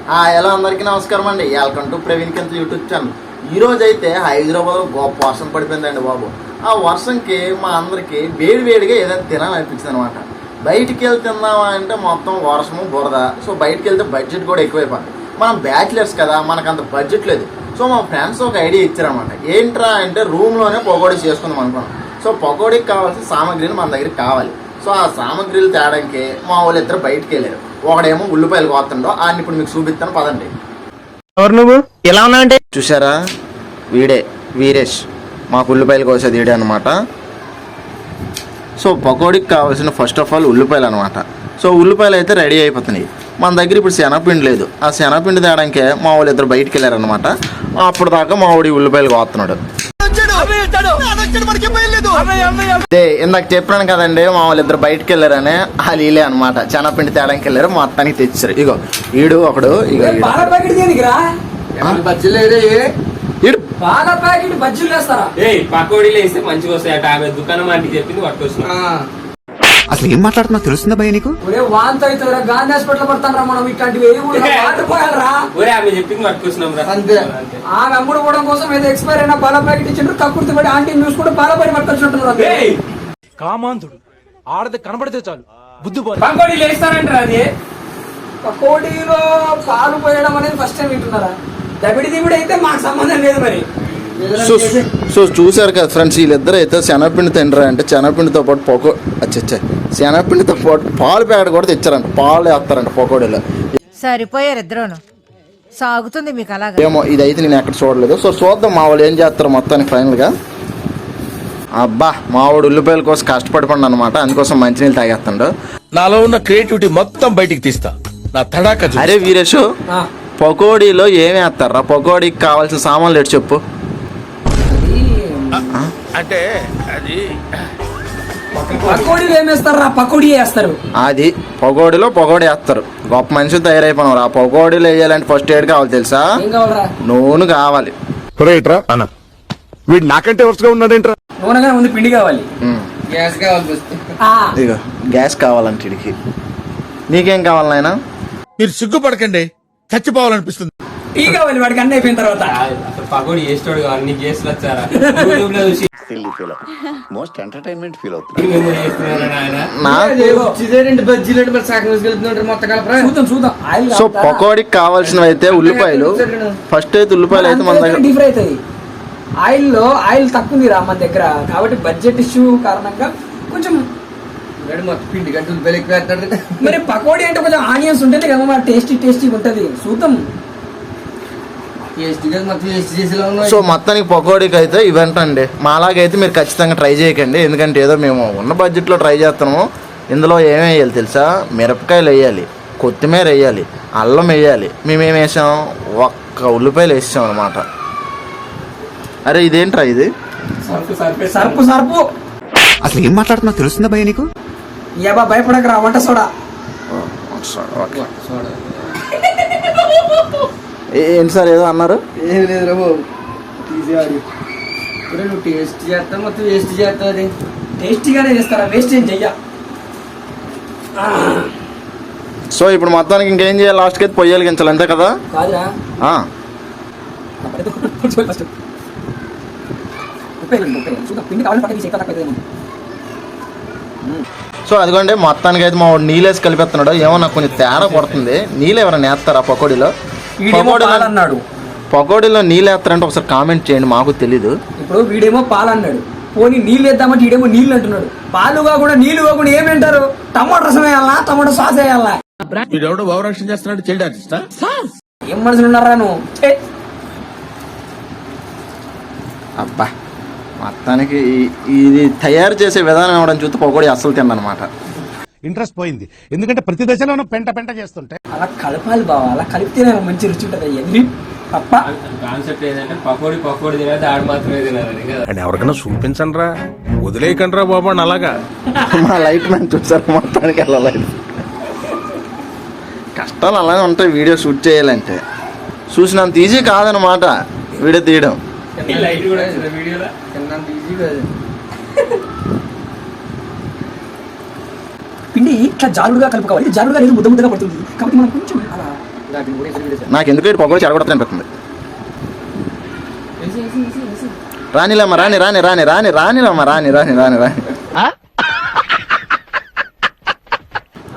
ఎలా అందరికీ నమస్కారం అండి. వెల్కమ్ టు ప్రవీణ్ కింద యూట్యూబ్ ఛానల్. ఈరోజు అయితే హైదరాబాద్ గొప్ప వర్షం పడిపోయిందండి బాబు. ఆ వర్షంకి మా అందరికి వేడిగా ఏదైనా తినాలనిపించింది అనమాట. బయటికి వెళ్తే తిందామా అంటే మొత్తం వర్షము బురద. సో బయటికి వెళ్తే బడ్జెట్ కూడా ఎక్కువైపోయింది. మనం బ్యాచిలర్స్ కదా, మనకు అంత బడ్జెట్ లేదు. సో మా ఫ్రెండ్స్ ఒక ఐడియా ఇచ్చారనమాట. ఏంట్రా అంటే రూమ్లోనే పకోడీ చేసుకుందాం అనుకున్నాం. సో పకోడీకి కావాల్సిన సామాగ్రిలు మన దగ్గర కావాలి. సో ఆ సామాగ్రిలు తేడానికి మా వాళ్ళు ఇద్దరు బయటికి వెళ్ళారు. ఒకడేమో ఉల్లిపాయలు కోస్తుండో ఆయన ఇప్పుడు మీకు చూపిస్తాను పదండి. ఎవరు నువ్వు ఎలా ఉన్నా అంటే చూసారా, వీరేష్ మాకు ఉల్లిపాయలు కోసేది వీడే అనమాట. సో పకోడీకి కావాల్సిన ఫస్ట్ ఆఫ్ ఆల్ ఉల్లిపాయలు అనమాట. సో ఉల్లిపాయలు అయితే రెడీ అయిపోతున్నాయి. మన దగ్గర ఇప్పుడు శనగపిండి లేదు. ఆ శనగపిండి తేడానికే మా వాళ్ళు ఇద్దరు బయటికి వెళ్ళారనమాట. అప్పుడు దాకా మా వాడి ఉల్లిపాయలు కోస్తున్నాడు. ఇందాక చెప్పాను కదండి, మా వాళ్ళు ఇద్దరు బయటకు వెళ్ళారని. వాళ్ళు వీలే అనమాట, శనగపిండి తేడానికి వెళ్ళారు. మొత్తానికి తెచ్చారు. ఇగో ఈడు ఒకడు, అసలు ఏం మాట్లాడుతున్నా తెలుస్తుందా భయ నీకు? వాంతి అవుతుందిరా, గాంధీ హాస్పిటల్ పడతాను మనం. ఇట్లాంటివి ఆమె అమ్ముడు పోవడం కోసం ఏదో ఎక్స్పైర్ అయినా పాల ప్యాకెట్ ఇచ్చిండ్రు. కక్కుర్తి పడి ఆంటీ చూసుకుంటే పాల ప్యాకెట్ పట్టుకొచ్చుంటున్నారు. కామాంధుడు ఆడది కనబడితే చాలు బుద్ధి పకోడీలు వేస్తారంటారా? అది పకోడీలో పాలు పోయడం అనేది ఫస్ట్ టైం వింటున్నారా? దబిడి అయితే మాకు సంబంధం లేదు. మరి సో చూసారు కదా ఫ్రెండ్స్, వీళ్ళిద్దరు అయితే శనగపిండి తినరా అంటే శనగపిండితో పాటు శనగపిండితో పాటు పాలు ప్యాకెట్ కూడా తెచ్చారంట. పాలు వేస్తారంట పకోడీలో. సరిపోయారు ఇద్దరును. సాగుతుంది మీకు అలాగా. ఏమో ఇదైతే నేను ఎక్కడ చూడలేదు. సో చూద్దాం మా వాళ్ళు ఏం చేస్తారు మొత్తానికి ఫైనల్గా. అబ్బా, మావాడు ఉల్లిపాయల కోసం కష్టపడిపోండి అనమాట. అందుకోసం మంచినీళ్ళు తాగేస్తాడు. నాలో ఉన్న క్రియేటివిటీ మొత్తం బయటికి తీస్తా. నా తడాక. అరే వీరేష్, పకోడీలో ఏమి వేస్తారా? పకోడీకి కావాల్సిన సామాన్లు ఎటు చెప్పు. అంటే అది పకోడీలు ఏమేస్తారా? పకోడీ వేస్తారు. అది పకోడీలో పకోడీ వేస్తారు. గొప్ప మనిషి తయారైపోయినారు. ఆ పకోడీలు వేయాలంటే ఫస్ట్ ఏడ్ కావాలి తెలుసా? నూనె కావాలి. అన్న వీడు నాకంటే వరుసగా ఉన్నాడేంట్రా? నూనెగా ఉంది, పిండి కావాలి, గ్యాస్ కావాలి. ఇగో గ్యాస్ కావాలంటే ఇడికి. నీకేం కావాలి నాయనా? మీరు సిగ్గుపడకండి, చచ్చిపోవాలనిపిస్తుంది. టీ కావాలి వాడికి అన్నీ అయిపోయిన తర్వాత. పకోడీ చేస్తాడు అన్ని గేస్లు వచ్చారా? మోస్ట్ ఎంటర్టైన్మెంట్ ఫీల్ సో పకోడీకి కావాల్సినవి అయితే ఉల్లిపాయలు. ఫస్ట్ అయితే ఉల్లిపాయలు అయితే మన దగ్గర డీప్ ఫ్రై అవుతాయి. ఆయిల్ తక్కువ ఉంది రా మన దగ్గర, కాబట్టి బడ్జెట్ ఇష్యూ కారణంగా కొంచెం పిండి గంటలు మరి పకోడీ అంటే కొంచెం ఆనియన్స్ ఉంటుంది కదా, టేస్టీ ఉంటది. చూద్దాం. సో మొత్తానికి పకోడీకి అయితే ఈవెంట్ అండి. మాలాగైతే మీరు ఖచ్చితంగా ట్రై చేయకండి. ఎందుకంటే ఏదో మేము ఉన్న బడ్జెట్లో ట్రై చేస్తున్నాము. ఇందులో ఏమి వేయాలి తెలుసా? మిరపకాయలు వేయాలి, కొత్తిమీర వేయాలి, అల్లం వేయాలి. మేమేం వేసాం? ఒక్క ఉల్లిపాయలు వేసాం అనమాట. అరే ఇదేంట్రా ఇది? సర్పు. అసలు ఏం మాట్లాడుతున్నా తెలుస్తుందా భయ నీకు? భయపడకరా, వంట సోడా. ఏంటి సార్ ఏదో అన్నారు? ఏం లేదు బాబు, నువ్వు టేస్ట్ చేస్తా మొత్తం వేస్ట్ చేస్తుంది. టేస్టీగానే చేస్తారా, వేస్ట్ ఏం చెయ్య. సో ఇప్పుడు మొత్తానికి ఇంకేం చేయాలి? లాస్ట్కి అయితే పొయ్యి వెలిగించాలి, అంతే కదా? కాదురా, పిండి కావాలి పక్కకి తక్కువ. సో అదిగోండి మొత్తానికి అయితే మా వాడు నీళ్ళేసి కలిపేస్తున్నాడు. ఏమో నాకు కొంచెం తేడా కొడుతుంది. నీళ్ళు ఎవరైనా వేస్తారా పకోడీలో? పకోడీలో నీళ్ళు వేస్తారంటే ఒకసారి కామెంట్ చేయండి, మాకు తెలీదు. ఇప్పుడు వీడేమో పాలు అన్నాడు, పోనీ నీళ్ళు వేద్దామంటే వీడేమో నీళ్ళు అంటున్నాడు. పాలుగా కూడా నీళ్లు కాకుండా ఏమంటారు? టమాటో రసం వేయాలా, టమాటో సాస్ వేయాలా? వీడెవడో భావరక్షణ చేస్తున్నాడు, చైల్డ్ ఆర్టిస్టా? ఏం మనుషులు ఉన్నారా నువ్వు? అబ్బా, మొత్తానికి ఇది తయారు చేసే విధానం ఇవ్వడం చూస్తే పకోడీ అస్సలు తిందనమాట. ఇంట్రెస్ట్ పోయింది. ఎందుకంటే ప్రతి దశలోనూ పెంట చేస్తుంటే అలా కలపాలి బావ, అలా కలిపితేనే మంచి రుచి ఉంటుంది. ఎదిరి తప్ప కాన్సెప్ట్ ఏంటంటే పకోడీ తినేది ఆడు మాత్రమే తినాలని కదా. అండ్ ఎవరికైనా చూపించండి రా, వదిలేయకండి రా బాబు అని. అలాగా మా లైట్ మ్యాన్ చూసారు మొత్తానికి వెళ్ళలేదు. కష్టాలు అలానే ఉంటాయి వీడియో షూట్ చేయాలంటే. చూసినంత ఈజీ కాదనమాట వీడియో తీయడం. లైట్ కూడా వీడియోలో పిండి ఇట్లా జారుడుగా కలుపుకోవాలి. జారుడుగా లేదు, ముద్దగా పడుతుంది. కాబట్టి మనం కొంచెం అలా నాకు ఎందుకు ఇటు పకోడీ చెడగొడతా అనిపిస్తుంది. రానిలమ్మ రాని రాని రాని రాని రానిలమ్మ రాని రాని రాని రాని.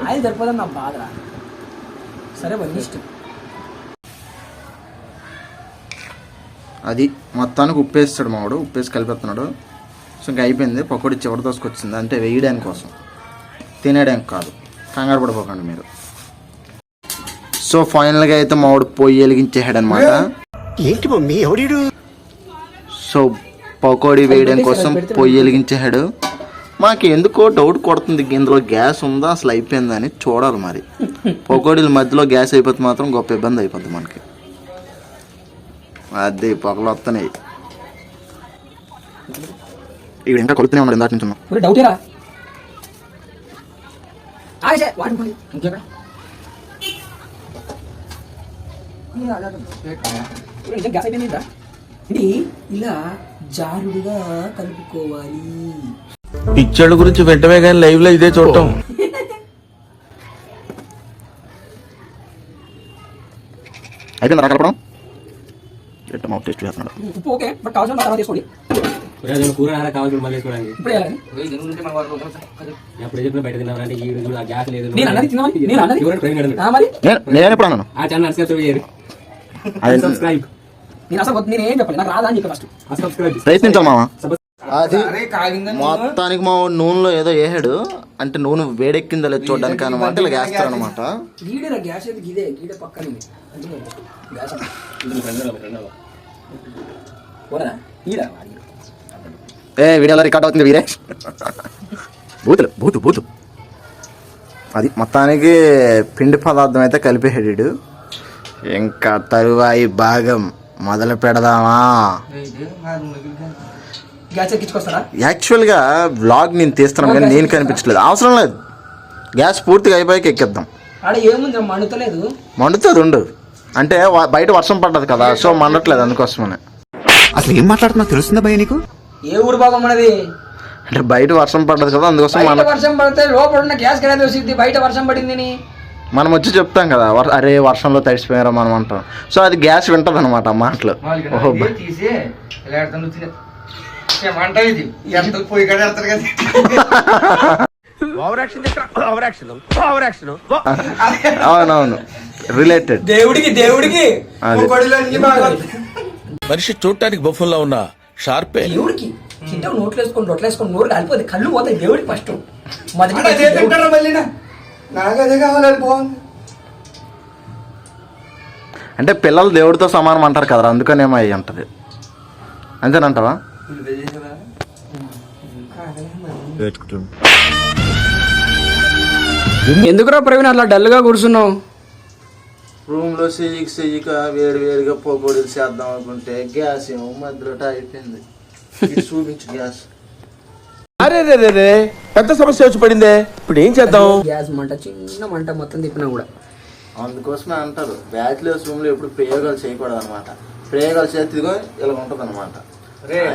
ఆయిల్ సరిపోదని నా బాధ. సరే బండి ఇష్టం. అది మొత్తానికి ఉప్పేస్తాడు మావాడు, ఉప్పేసి కలిపేస్తున్నాడు. సో ఇంకా అయిపోయింది. పకోడీ చివరి దోసుకొచ్చింది, అంటే వేయడానికి కోసం, తినేయడానికి కాదు. కంగారు పడిపోకండి మీరు. సో ఫైనల్గా అయితే మావాడు పొయ్యి వెలిగించేసాడు అనమాట. ఏంటి మమ్మీ ఎవడీడు? సో పకోడీ వేయడం కోసం పొయ్యి వెలిగించేసాడు. మాకు ఎందుకో డౌట్ కొడుతుంది, ఇందులో గ్యాస్ ఉందా అసలు అయిపోయిందని. చూడాలి మరి. పకోడీల మధ్యలో గ్యాస్ అయిపోతే మాత్రం గొప్ప ఇబ్బంది అయిపోద్ది మనకి. అది పొగలు వస్తున్నాయి. ఇక్కడ ఇంకా కొలుతూనే ఉన్నాడు ఇందాక నుంచి. డౌటేరా గ్యాస్ అయిపోయింది. ఇది ఇలా జారుడుగా కలుపుకోవాలి. పిచ్చోళ్ళ గురించి వెంటనే కానీ లైవ్ లో ఇదే చూడటం. అయిపోయింది కలపడం. టేస్ట్ చేస్తున్నాడు. ఉప్పు ఓకే, బట్ కావాల్సిన తర్వాత తీసుకోండి. కూర కావాలి మళ్ళీ వేసుకోవడానికి. ఇప్పుడు వేయాలని ఎప్పుడు చెప్పిన బయట తిన్నామంటే ఈ రోజు ఆ గ్యాస్ లేదు. నేను అన్నది తిన్నామని. నేను అన్నది మరి నేను ఎప్పుడు అన్నాను? ఆ ఛానల్ సబ్స్క్రైబ్. నేను అసలు నేను ఏం చెప్పాలి, నాకు రాదా అని చెప్పి ఫస్ట్ సబ్స్క్రైబ్ ప్రయత్నించాలి మామ. అది మొత్తానికి మా నూనెలో ఏదో వేసాడు, అంటే నూనె వేడెక్కిందా లేదు చూడడానికి అనమాట. ఇలా వేస్తాడు అనమాట. గీడరా గ్యాస్ అయితే గీడే గీడ పక్కన గ్యాస్ వీడియోలో రికార్డ్ అవుతుంది వీరే. బూతులు బూతు బూతు. అది మొత్తానికి పిండి పదార్థం అయితే కలిపేసాడు. ఇంకా తరువాయి భాగం మొదలు పెడదామా? యాక్చువల్గా వ్లాగ్ నేను తీస్తున్నాను కానీ నేను కనిపించలేదు. అవసరం లేదు, గ్యాస్ పూర్తిగా అయిపోయాక ఎక్కిద్దాం. మండుతుంది ఉండు, అంటే బయట వర్షం పడ్డది కదా, సో మండట్లేదు అందుకోసమనే. అసలు ఏం మాట్లాడుతున్నా తెలుస్తుందా భయ్య నీకు? ఏ ఊరు భాగం మనది? అంటే బయట వర్షం పడ్డది కదా అందుకోసం. వర్షం పడితే లోపల ఉన్న గ్యాస్ కదా వచ్చింది, బయట వర్షం పడింది మనం వచ్చి చెప్తాం కదా, అరే వర్షంలో తడిసిపోయారా మనం అంటాం. సో అది గ్యాస్ వింటది అనమాట మాటలు. అవునవును, రిలేటెడ్. దేవుడికి మనిషి చూడటానికి బొఫుల్లా ఉన్న షార్పే. దేవుడికి తింటావు, నోట్లు వేసుకొని రొట్లు వేసుకొని నోరు కాలిపోతే కళ్ళు పోతాయి. దేవుడికి ఫస్ట్ అంటే పిల్లలు దేవుడితో సమానం అంటారు కదా, అందుకనేమో అయ్యి అంటది. అంతేనంటావా? ఎందుకురా ప్రవీణ్ అట్లా డల్ గా కూర్చున్నావు? రూమ్ లో చెయ్యక వేరు వేరుగా పకోడీలు చేద్దాం అనుకుంటే గ్యాస్ ఏమో మధ్యలో అయిపోయింది. చూపించు గ్యాస్. అరే రే రే రే, పెద్ద సమస్య వచ్చి పడిందే, ఇప్పుడు ఏం చేద్దాం? గ్యాస్ మంట, చిన్న మంట మొత్తం తిప్పినా కూడా. అందుకోసమే అంటారు బ్యాచిలర్స్ రూమ్ లో ఎప్పుడు ప్రయోగాలు చేయకూడదు అనమాట. ప్రయోగాలు చేస్తే ఇదిగో ఇలా ఉంటది అనమాట.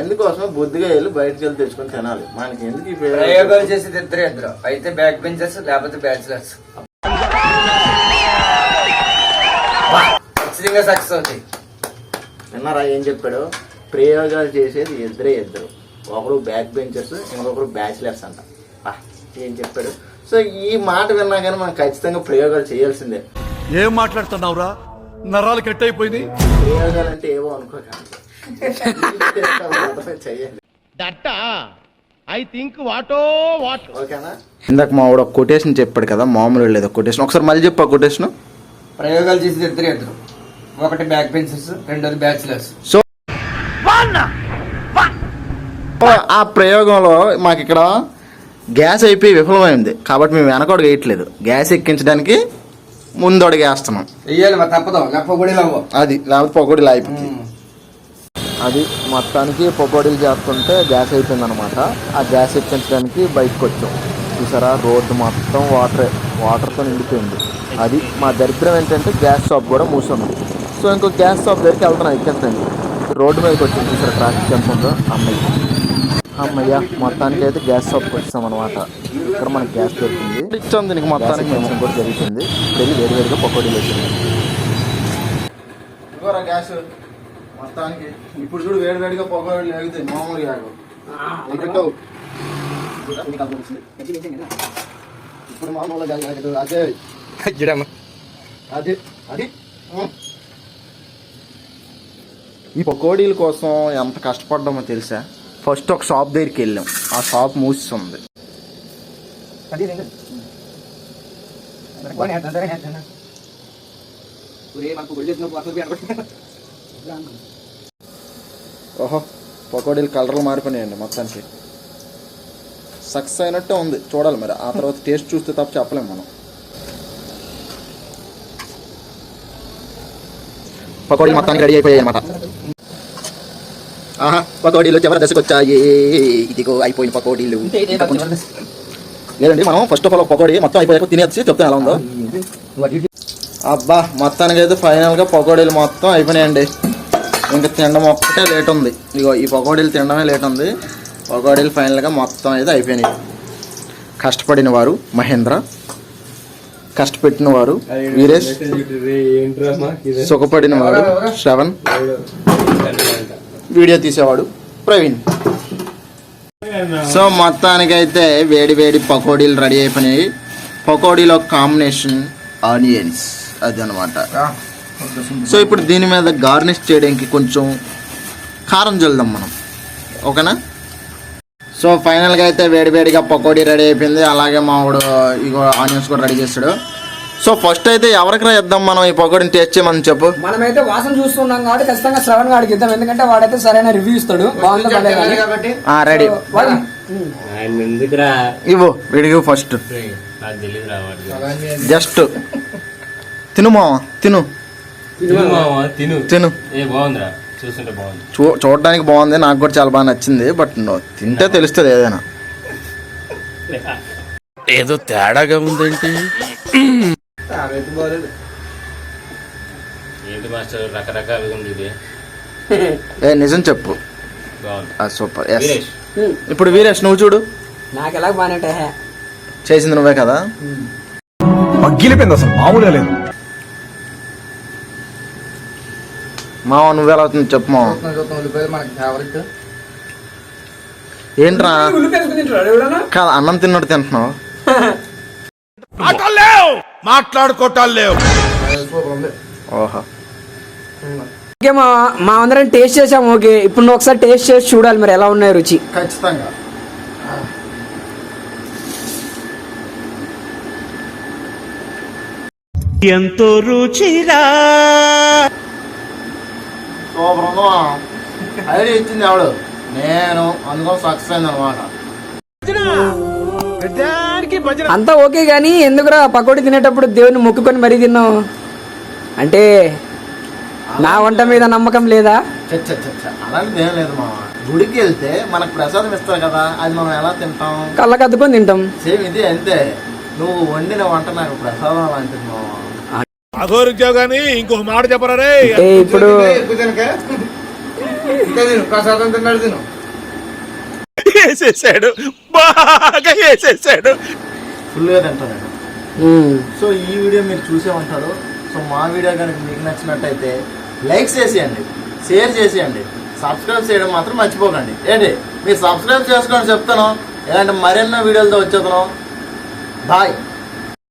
అందుకోసమే బుద్ధిగా వెళ్ళి బయటకు వెళ్ళి తెచ్చుకొని తినాలి. మనకి ఎందుకు ఈ ప్రయోగాలు చేసేది ఇద్దరు అయితే బ్యాక్ బెంచర్స్ లేకపోతే బ్యాచిలర్స్ సక్సెస్ అవుతాయి. విన్నారా ఏం చెప్పాడు? ప్రయోగాలు చేసేది ఇద్దరు, ఒకరు బ్యాక్ బెంచర్స్, ఇంకొకరు బ్యాచిలర్స్ అంట. ఏం చెప్పాడు? సో ఈ మాట విన్నా కానీ మనం ఖచ్చితంగా ప్రయోగాలు చేయాల్సిందే. ఏం మాట్లాడుతున్నావురా? నరాలు కట్ అయిపోయింది. ప్రయోగాలు అంటే ఏవో అనుకోకండి, చెయ్యాలి. ఓకేనా? ఇందాక మా వాడు ఒక కొటేషన్ చెప్పాడు కదా, మామూలు లేదు కొటేషన్. ఒకసారి మళ్ళీ చెప్పు ఆ కొటేషన్. ప్రయోగాలు చేసేది ఇద్దరు, ఒకటి బ్యాక్ బెంచర్స్, రెండోది బ్యాచిలర్స్. సో ఆ ప్రయోగంలో మాకు ఇక్కడ గ్యాస్ అయిపోయి విఫలమైంది కాబట్టి మేము వెనకడుగు వేయట్లేదు. గ్యాస్ ఎక్కించడానికి ముందు అడుగు వేస్తున్నాం. అది లేకపోతే పకోడీలు అయిపోయింది. అది మొత్తానికి పకోడీలు చేస్తుంటే గ్యాస్ అయిపోయింది అనమాట. ఆ గ్యాస్ ఎక్కించడానికి బయటకు వచ్చాం. చూసారా, రోడ్డు మొత్తం వాటర్తో నిండిపోయింది. అది మా దరిద్రం ఏంటంటే గ్యాస్ షాప్ కూడా మూసుంది. సో ఇంకో గ్యాస్ షాప్ దగ్గరికి వెళ్తున్నాం ఎక్కించండి. రోడ్డు మీదకి వచ్చాం. చూసారా ట్రాఫిక్ ఎంత ఉందో. అమ్మయ్య మొత్తానికి అయితే గ్యాస్ షాప్కి వచ్చాం అనమాట. ఇక్కడ మనకి గ్యాస్ దొరికింది. ఇచ్చాం దీనికి మొత్తానికి మేము కూడా జరిగింది. వెళ్ళి వేరువేరుగా పకోడీలు వేసింది. పెట్టరా గ్యాస్ మొత్తానికి. ఇప్పుడు చూడు వేడివేడిగా పకోడీలు లేగుతాయి మామూలుగా. ఇప్పుడు మామూలుగా అదే అది అది ఈ పకోడీల కోసం ఎంత కష్టపడ్డామో తెలుసా? ఫస్ట్ ఒక షాప్ దగ్గరికి వెళ్ళాం, ఆ షాప్ మూసిస్తుంది. ఓహో పకోడీలు కలర్లు మారిపోయినాయండి మొత్తానికి. సక్సెస్ అయినట్టే ఉంది, చూడాలి మరి. ఆ తర్వాత టేస్ట్ చూస్తే తప్ప చెప్పలేము మనం. పకోడీలు మొత్తానికి రెడీ అయిపోయాయి అన్నమాట. ఆహా పకోడీలు చివరి దశకు వచ్చాయి. ఇదిగో అయిపోయిన పకోడీలు. లేదండి మనం ఫస్ట్ ఆఫ్ ఆల్ పకోడీ మొత్తం అయిపోయాక తినేసి చెప్తాను ఎలా ఉందో. అబ్బా మొత్తానికి అయితే ఫైనల్గా పకోడీలు మొత్తం అయిపోయినాయండి. ఇంకా తినడం ఒక్కటే లేట్ ఉంది. ఇగో ఈ పకోడీలు తినడమే లేట్ ఉంది. పకోడీలు ఫైనల్గా మొత్తం అయితే అయిపోయినాయి. కష్టపడిన వారు మహేంద్ర, కష్టపెట్టిన వారు వీరేష్, సుఖపడిన వాడు శ్రవణ్, వీడియో తీసేవాడు ప్రవీణ్. సో మొత్తానికైతే వేడి వేడి పకోడీలు రెడీ అయిపోయినాయి. పకోడీలో కాంబినేషన్ ఆనియన్స్ అది అనమాట. సో ఇప్పుడు దీని మీద గార్నిష్ చేయడానికి కొంచెం కారం చల్లుదాం మనం, ఓకేనా? సో ఫైనల్గా అయితే వేడివేడిగా పకోడీ రెడీ అయిపోయింది. అలాగే మావాడు ఇగో ఆనియన్స్ కూడా రెడీ చేస్తాడు. సో ఫస్ట్ అయితే ఎవరికి ఇద్దాం మనం ఈ పకోడీని టేస్ట్ చేయమని చెప్పు. మనమైతే వాసన చూస్తున్నాం కాబట్టి ఖచ్చితంగా శ్రవణ్ గాడికి ఇద్దాం, ఎందుకంటే వాడైతే సరైన రివ్యూ ఇస్తాడు. రెడీ ఇవ్వు విడిగి ఫస్ట్ జస్ట్ తిను మావా తిను తిను. చూడడానికి బాగుంది, నాకు కూడా చాలా బాగా నచ్చింది. బట్ తింటే తెలుస్తుంది ఏదైనా. ఏదో తేడాగా ఉందేంటి? ఏంటి మాస్టర్ రకరకాలుగా ఉంది. నిజం చెప్పు. సూపర్. ఇప్పుడు వీరేష్ నువ్వు చూడు. నాకు ఎలా బాగా చేసింది నువ్వే కదా. అగ్గిలిపోయింది అసలు మామూలుగా లేదు. మావ నువ్వెలా అవుతుంది చెప్పు మావ. ఏంట్రా కాదు అన్నం తిన్నట్టు తింటున్నావు. మాట్లాడుకోవటాలు లేవు. ఓహో ఓకే మా అందరం టేస్ట్ చేసాం. ఓకే ఇప్పుడు నువ్వు ఒకసారి టేస్ట్ చేసి చూడాలి మరి ఎలా ఉన్నాయి రుచి. ఖచ్చితంగా. ఎంతో రుచిరా. ఐడియా ఇచ్చింది ఎవడు? నేను. అందుకో సక్సెస్ అయింది అనమాట. అంతా ఓకే గానీ ఎందుకురా పకోడీ తినేటప్పుడు దేవుని మొక్కుకొని మరీ తిన్నావు? అంటే నా వంట మీద నమ్మకం లేదా? అలాంటిది ఏం లేదు మామ. గుడికి వెళ్తే మనకు ప్రసాదం ఇస్తారు కదా, అది మనం ఎలా తింటాం? కళ్ళకి అద్దుకొని తింటాం. సేమ్ ఇది అంతే. నువ్వు వండిన వంట నాకు ప్రసాదం లాంటిది మామ. ఇంకొక మాట చెప్పరా? ఇప్పుడు ప్రసాదం తిన్నాడు తిను. వేసేసాడు, బాగా వేసేసాడు. ఫుల్గా తింటాను నేను. సో ఈ వీడియో మీరు చూసే ఉంటారు. సో మా వీడియో కనుక మీకు నచ్చినట్టయితే లైక్ చేసేయండి, షేర్ చేసేయండి, సబ్స్క్రైబ్ చేయడం మాత్రం మర్చిపోకండి. ఏంటి మీరు సబ్స్క్రైబ్ చేసుకోండి చెప్తాను. ఇలాంటి మరెన్నో వీడియోలతో వచ్చేతను. బాయ్.